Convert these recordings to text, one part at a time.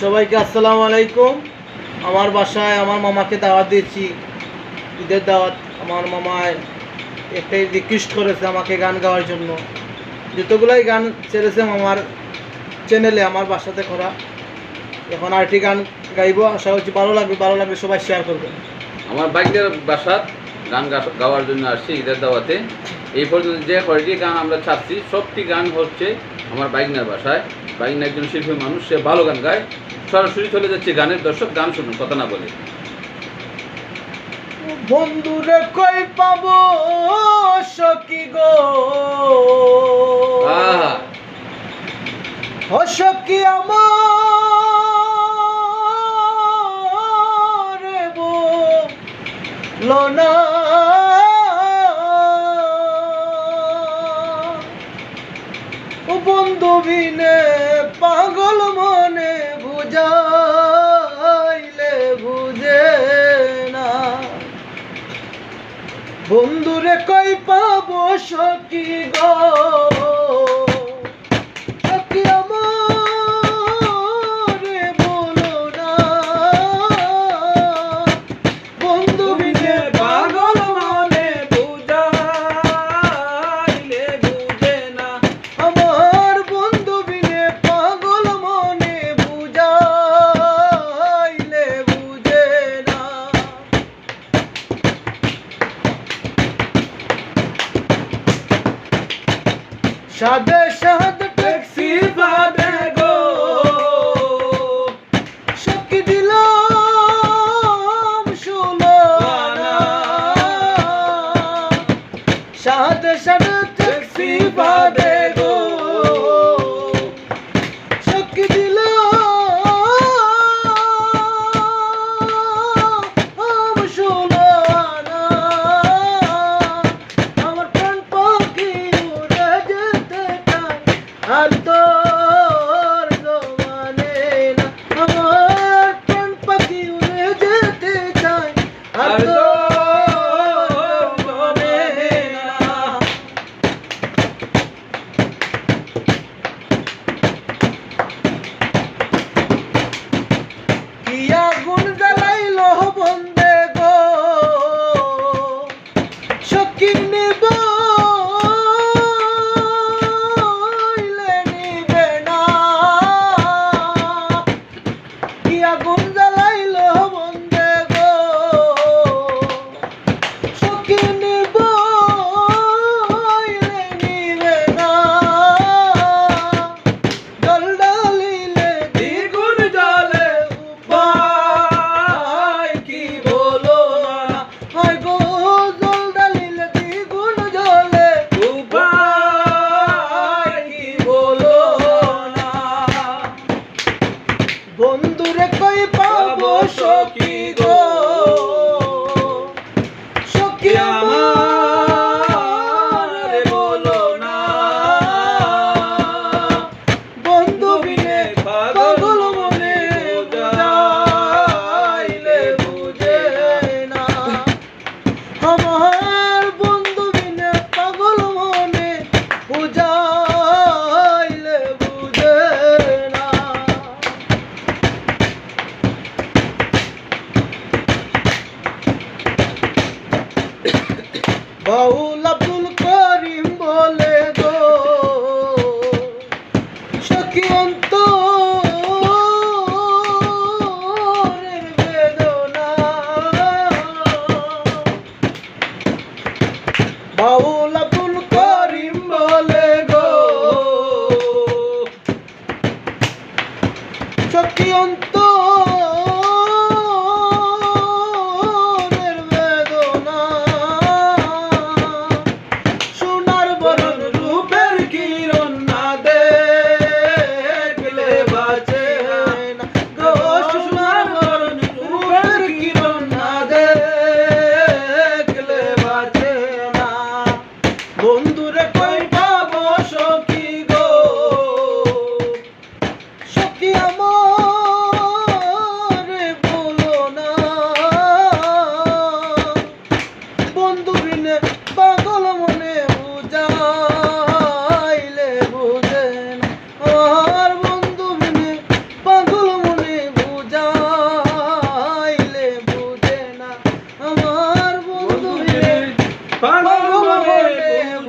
সবাইকে আসসালামু আলাইকুম। আমার বাসায় আমার মামাকে দাওয়াত দিয়েছি, ঈদের দাওয়াত। আমার মামায় একটাই রিকোয়েস্ট করেছে আমাকে গান গাওয়ার জন্য। যতগুলাই গান ছেড়েছে মামার চ্যানেলে আমার বাসাতে করা, এখন আরেকটি গান গাইব। আশা করছি ভালো লাগবে সবাই শেয়ার করবেন। আমার বাইকের বাসাত গান গাওয়ার জন্য আসছি ঈদের দাওয়াতে। এই পর্যন্ত যে কয়টি গান আমরা ছাড়ছি সবটি গান হচ্ছে আমার বাইকনার বাসায়। বাইকনা একজন শিল্পী মানুষ, সে ভালো গান গায়। সরাসরি চলে যাচ্ছে গানের, দর্শক গান শুনুন, কথা না বলে। বন্ধুরে কই পাবো সখী গো, ও সখী আমার বলো না, ও বন্ধু বিনে পাগল মনে বুঝাইলে বুঝে না। বন্ধুরে কই পাবো সখী গো, সখী আমারে বলো না, বন্ধু বিনে পাগল মনে বুঝাইলে বুঝে না। আমার বন্ধু বিনে পাগল মনে বুঝাইলে বুঝে না। সাদে সাদ ট্যাক্সি বাদে গো, সখী দিলাম ষোলানা। সাদে সাদ ট্যাক্সি বাদে গো, সখী দিলাম ষোলানা। আমার প্রাণ পাখি উড়ে যেতে চায় আর তোর জমানে না। আমার প্রাণ পাখি উড়ে যেতে চায় আর তোর জমানে না। কি আগুন জ্বালাইলো বন্দে গো, সখী নিবইলে নিবে না। কি আগুন জ্বালাইলো বন্দে গো, সখী নিবইলে নিবে না। জল ঢালিলে দ্বিগুণ জলে উপায় কি বলো না। হয় গো জল ঢালিলে দ্বিগুণ জলে উপায় কি বলো না। বন্ধুরে কই পাবো সখী গো, সখী আমারে বলো না, বন্ধু বিনে পাগল মনে বুঝাইলে বুঝে না। আমার বন্ধু বিনে পাগল মনে বুঝাইলে বুঝে না। বাউল আব্দুল করিম বলে গো, সখী অন্তরের বেদনা। বাউল আব্দুল করিম বলে গো, সখী অন্তরের বেদনা। সোনার বরণ রূপের কিরণ না দেখলে বাঁচে না গো, সোনার বরণ রূপের কিরণ না দেখলে বাঁচে না। বন্ধুরে কই পাবো সখী গো, সখী আমারে বলো না, বন্ধু বিনে পাগল মনে বুঝাইলে বুঝে না। আমার বন্ধু বিনে পাগল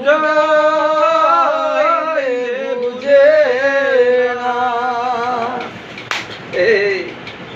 জয়